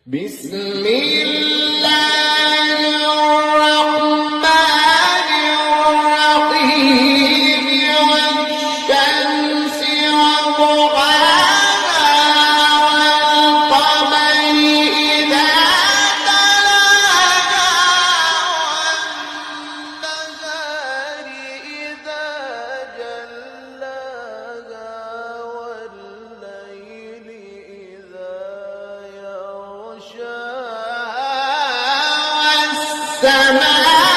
بسم الله الرحمن الرحيم والشمس وضحاها والقمر إذا تلاها والنهار إذا جلاها والليل إذا يغشاها والسماء